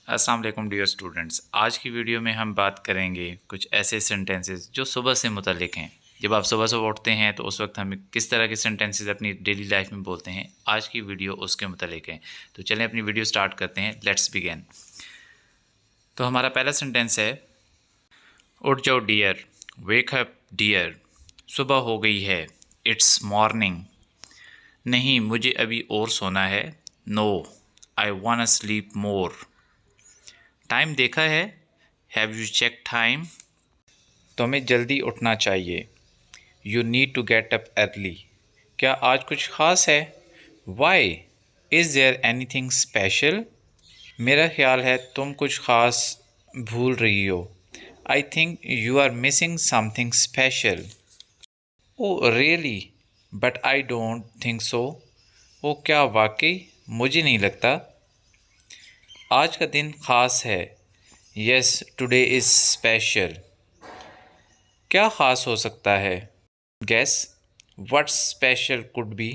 अस्सलाम वालेकुम dear students. आज की वीडियो में हम बात करेंगे कुछ ऐसे सेंटेंसेस जो सुबह से मुतल्लिक हैं। जब आप सुबह सुबह उठते हैं तो उस वक्त हम किस तरह के सेंटेंसेस अपनी डेली लाइफ में बोलते हैं, आज की वीडियो उसके मुतल्लिक है। तो चलें अपनी वीडियो स्टार्ट करते हैं। Let's begin. तो हमारा पहला सेंटेंस है, उठ जाओ डियर, वेक अप डियर। सुबह हो गई है, इट्स मॉर्निंग। नहीं, मुझे अभी और सोना है। No, I want sleep more. Time देखा है, हैव यू चेक टाइम। तुम्हें जल्दी उठना चाहिए, you need to get up early. क्या आज कुछ ख़ास है, why, is there anything special. मेरा ख्याल है तुम कुछ ख़ास भूल रही हो, I think you are missing something special. Oh really, but I don't think so. ओ क्या वाकई, मुझे नहीं लगता। आज का दिन ख़ास है, यस टुडे इज़ स्पेशल। क्या ख़ास हो सकता है, guess what special could be.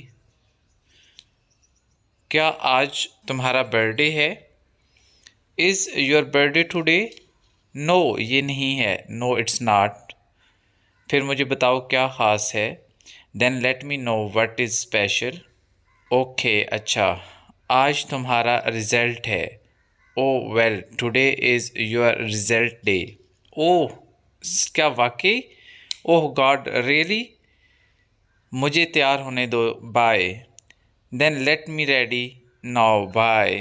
क्या आज तुम्हारा बर्थडे है, is your birthday today. No, ये नहीं है, नो इट्स नॉट। फिर मुझे बताओ क्या ख़ास है, then let me know what is special. Okay, अच्छा, आज तुम्हारा रिज़ल्ट है। Oh well, today is your result day. ओह, क्या वाकई, ओह गॉड रियली। मुझे तैयार होने दो, bye. Then let me ready now, bye.